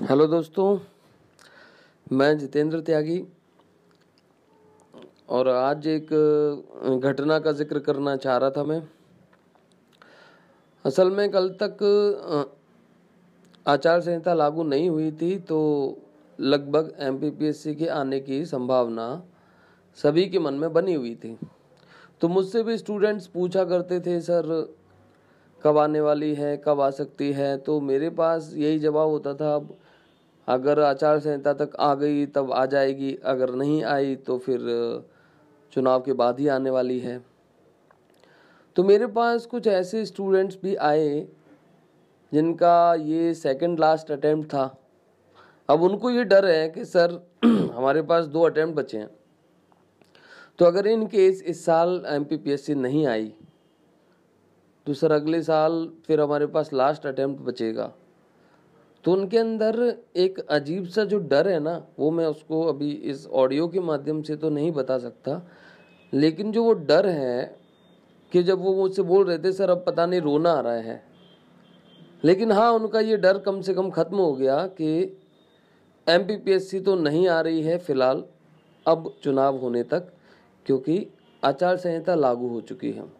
Hello दोस्तों, मैं जितेंद्र त्यागी और आज एक घटना का जिक्र करना चाह रहा था मैं। असल में कल तक आचार संहिता लागू नहीं हुई थी, तो लगभग एमपीपीएससी के आने की संभावना सभी के मन में बनी हुई थी। तो मुझसे भी स्टूडेंट्स पूछा करते थे, सर कब आने वाली है, कब आ सकती है। तो मेरे पास यही जवाब होता था, अब अगर आचार संहिता तक आ गई तब आ जाएगी, अगर नहीं आई तो फिर चुनाव के बाद ही आने वाली है। तो मेरे पास कुछ ऐसे स्टूडेंट्स भी आए जिनका ये सेकंड लास्ट अटेम्प्ट था। अब उनको ये डर है कि सर हमारे पास 2 अटेम्प्ट बचे हैं, तो अगर इन केस इस साल एमपीपीएससी नहीं आई तो सर अगले साल फिर हमारे पास लास्ट अटेम्प्ट बचेगा। तो उनके अंदर एक अजीब सा जो डर है ना, वो मैं उसको अभी इस ऑडियो के माध्यम से तो नहीं बता सकता, लेकिन जो वो डर है कि जब वो मुझसे बोल रहे थे सर अब पता नहीं रोना आ रहा है, लेकिन हाँ उनका ये डर कम से कम ख़त्म हो गया कि एमपीपीएससी तो नहीं आ रही है फ़िलहाल अब चुनाव होने तक, क्योंकि आचार संहिता लागू हो चुकी है।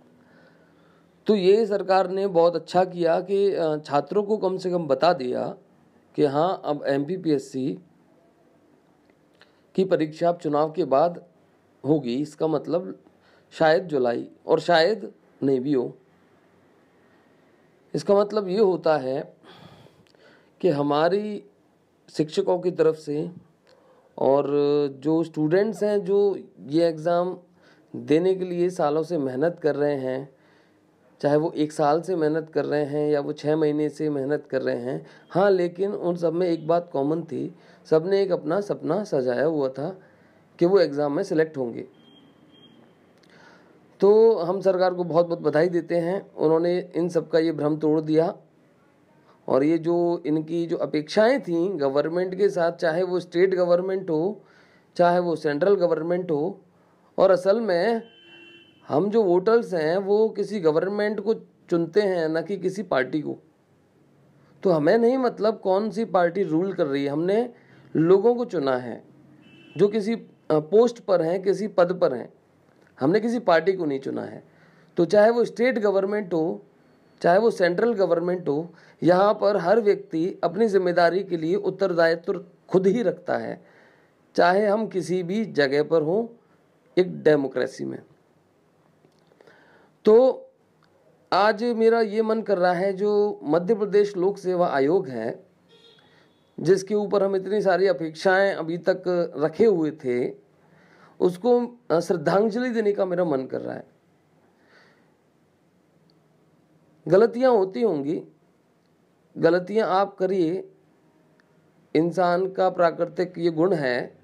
तो ये सरकार ने बहुत अच्छा किया कि छात्रों को कम से कम बता दिया कि हाँ अब एमपीपीएससी की परीक्षा अब चुनाव के बाद होगी। इसका मतलब शायद जुलाई और शायद नहीं भी हो। इसका मतलब ये होता है कि हमारी शिक्षकों की तरफ से और जो स्टूडेंट्स हैं जो ये एग्ज़ाम देने के लिए सालों से मेहनत कर रहे हैं, चाहे वो 1 साल से मेहनत कर रहे हैं या वो 6 महीने से मेहनत कर रहे हैं, हाँ लेकिन उन सब में एक बात कॉमन थी, सब ने एक अपना सपना सजाया हुआ था कि वो एग्ज़ाम में सिलेक्ट होंगे। तो हम सरकार को बहुत बहुत बधाई देते हैं, उन्होंने इन सब का ये भ्रम तोड़ दिया। और ये जो इनकी जो अपेक्षाएं थी गवर्नमेंट के साथ, चाहे वो स्टेट गवर्नमेंट हो चाहे वो सेंट्रल गवर्नमेंट हो, और असल में हम जो वोटर्स हैं वो किसी गवर्नमेंट को चुनते हैं ना कि किसी पार्टी को। तो हमें नहीं मतलब कौन सी पार्टी रूल कर रही है, हमने लोगों को चुना है जो किसी पोस्ट पर हैं, किसी पद पर हैं। हमने किसी पार्टी को नहीं चुना है। तो चाहे वो स्टेट गवर्नमेंट हो चाहे वो सेंट्रल गवर्नमेंट हो, यहाँ पर हर व्यक्ति अपनी जिम्मेदारी के लिए उत्तरदायित्व खुद ही रखता है, चाहे हम किसी भी जगह पर हों एक डेमोक्रेसी में। तो आज मेरा ये मन कर रहा है, जो मध्य प्रदेश लोक सेवा आयोग है जिसके ऊपर हम इतनी सारी अपेक्षाएं अभी तक रखे हुए थे, उसको श्रद्धांजलि देने का मेरा मन कर रहा है। गलतियां होती होंगी, गलतियां आप करिए, इंसान का प्राकृतिक ये गुण है,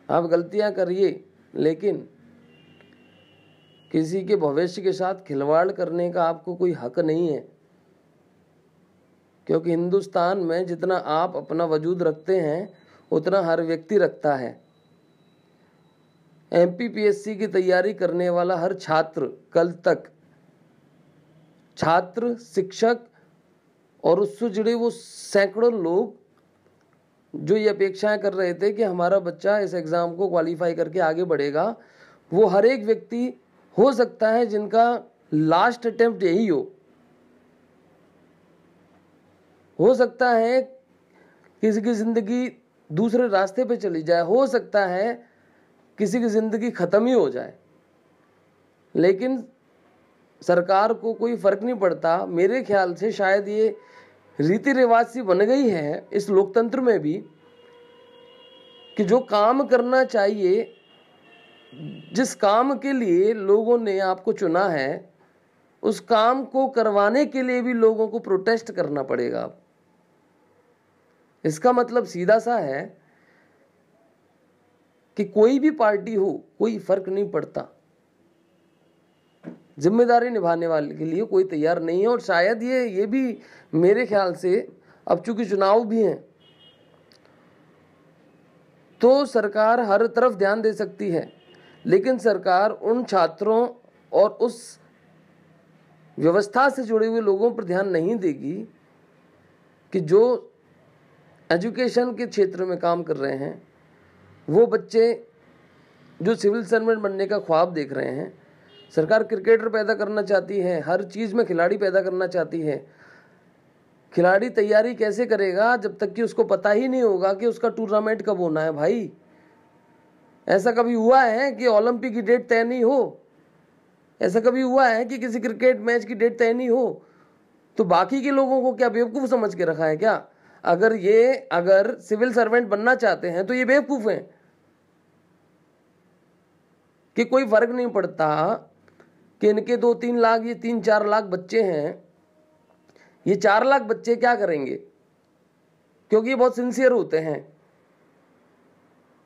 आप गलतियां करिए, लेकिन किसी के भविष्य के साथ खिलवाड़ करने का आपको कोई हक नहीं है। क्योंकि हिंदुस्तान में जितना आप अपना वजूद रखते हैं उतना हर व्यक्ति रखता है। एमपीपीएससी की तैयारी करने वाला हर छात्र, कल तक छात्र, शिक्षक और उससे जुड़े वो सैकड़ों लोग जो ये अपेक्षाएं कर रहे थे कि हमारा बच्चा इस एग्ज़ाम को क्वालिफाई करके आगे बढ़ेगा, वो हर एक व्यक्ति हो सकता है जिनका लास्ट अटेम्प्ट यही हो सकता है किसी की ज़िंदगी दूसरे रास्ते पे चली जाए, हो सकता है किसी की ज़िंदगी ख़त्म ही हो जाए, लेकिन सरकार को कोई फ़र्क नहीं पड़ता। मेरे ख्याल से शायद ये रीति रिवाज सी बन गई है इस लोकतंत्र में भी कि जो काम करना चाहिए, जिस काम के लिए लोगों ने आपको चुना है, उस काम को करवाने के लिए भी लोगों को प्रोटेस्ट करना पड़ेगा। इसका मतलब सीधा सा है कि कोई भी पार्टी हो, कोई फर्क नहीं पड़ता, जिम्मेदारी निभाने वाले के लिए कोई तैयार नहीं है। और शायद ये भी मेरे ख्याल से, अब चूंकि चुनाव भी हैं तो सरकार हर तरफ ध्यान दे सकती है, लेकिन सरकार उन छात्रों और उस व्यवस्था से जुड़े हुए लोगों पर ध्यान नहीं देगी कि जो एजुकेशन के क्षेत्र में काम कर रहे हैं, वो बच्चे जो सिविल सर्वेंट बनने का ख्वाब देख रहे हैं, सरकार क्रिकेटर पैदा करना चाहती है, हर चीज़ में खिलाड़ी पैदा करना चाहती है। खिलाड़ी तैयारी कैसे करेगा जब तक कि उसको पता ही नहीं होगा कि उसका टूर्नामेंट कब होना है। भाई ऐसा कभी हुआ है कि ओलंपिक की डेट तय नहीं हो? ऐसा कभी हुआ है कि किसी क्रिकेट मैच की डेट तय नहीं हो? तो बाकी के लोगों को क्या बेवकूफ़ समझ के रखा है क्या? अगर सिविल सर्वेंट बनना चाहते हैं तो ये बेवकूफ़ हैं कि कोई फर्क नहीं पड़ता कि इनके 2-3 लाख, ये 3-4 लाख बच्चे हैं, ये 4 लाख बच्चे क्या करेंगे? क्योंकि ये बहुत सिंसियर होते हैं,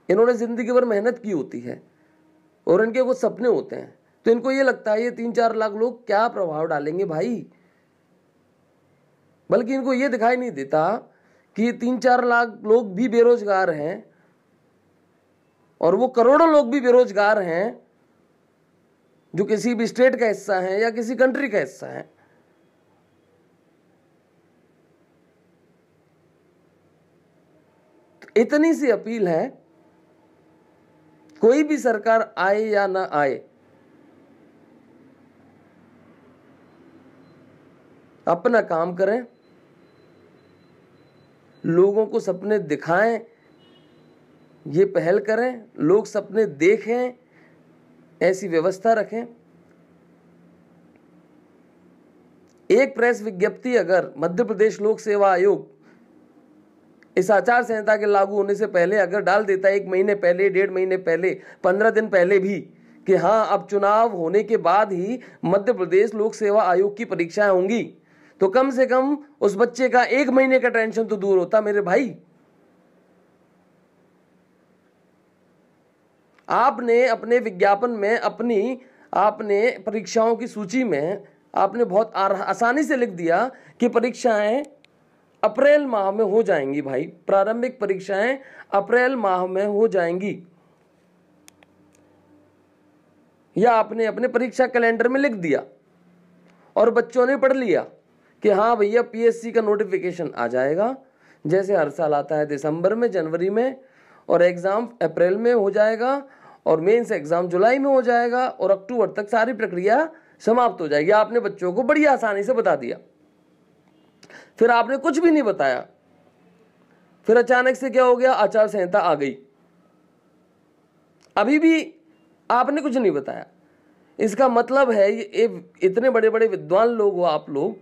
इन्होंने जिंदगी भर मेहनत की होती है और इनके कुछ सपने होते हैं, तो इनको ये लगता है ये 3-4 लाख लोग क्या प्रभाव डालेंगे भाई। बल्कि इनको ये दिखाई नहीं देता कि ये 3-4 लाख लोग भी बेरोजगार हैं और वो करोड़ों लोग भी बेरोजगार हैं जो किसी भी स्टेट का हिस्सा है या किसी कंट्री का हिस्सा है। तो इतनी सी अपील है, कोई भी सरकार आए या ना आए, अपना काम करें, लोगों को सपने दिखाएं, ये पहल करें, लोग सपने देखें, ऐसी व्यवस्था रखें। एक प्रेस विज्ञप्ति अगर मध्य प्रदेश लोक सेवा आयोग इस आचार संहिता के लागू होने से पहले अगर डाल देता है, 1 महीने पहले, 1.5 महीने पहले, 15 दिन पहले भी, कि हाँ अब चुनाव होने के बाद ही मध्य प्रदेश लोक सेवा आयोग की परीक्षाएं होंगी, तो कम से कम उस बच्चे का 1 महीने का टेंशन तो दूर होता मेरे भाई। आपने अपने विज्ञापन में, आपने परीक्षाओं की सूची में आपने बहुत आसानी से लिख दिया कि परीक्षाएं अप्रैल माह में हो जाएंगी। भाई प्रारंभिक परीक्षाएं अप्रैल माह में हो जाएंगी, या आपने अपने परीक्षा कैलेंडर में लिख दिया और बच्चों ने पढ़ लिया कि हाँ भैया पीएससी का नोटिफिकेशन आ जाएगा, जैसे हर साल आता है दिसंबर में, जनवरी में, और एग्जाम अप्रैल में हो जाएगा और मेंस एग्जाम जुलाई में हो जाएगा और अक्टूबर तक सारी प्रक्रिया समाप्त हो जाएगी। आपने बच्चों को बड़ी आसानी से बता दिया, फिर आपने कुछ भी नहीं बताया, फिर अचानक से क्या हो गया, आचार संहिता आ गई, अभी भी आपने कुछ नहीं बताया। इसका मतलब है, ये इतने बड़े बड़े विद्वान लोग हो आप लोग,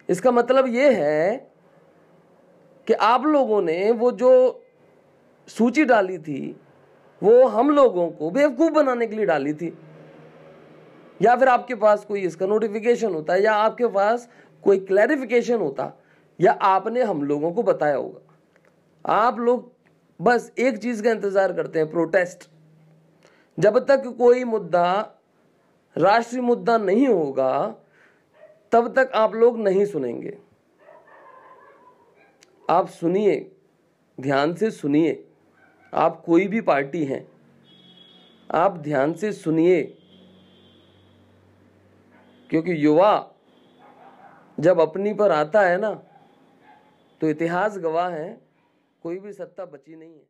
इसका मतलब ये है कि आप लोगों ने वो जो सूची डाली थी वो हम लोगों को बेवकूफ बनाने के लिए डाली थी, या फिर आपके पास कोई इसका नोटिफिकेशन होता, या आपके पास कोई क्लैरिफिकेशन होता, या आपने हम लोगों को बताया होगा। आप लोग बस एक चीज का इंतजार करते हैं, प्रोटेस्ट। जब तक कोई मुद्दा राष्ट्रीय मुद्दा नहीं होगा तब तक आप लोग नहीं सुनेंगे। आप सुनिए, ध्यान से सुनिए, आप कोई भी पार्टी हैं, आप ध्यान से सुनिए, क्योंकि युवा जब अपनी पर आता है ना, तो इतिहास गवाह है, कोई भी सत्ता बची नहीं है।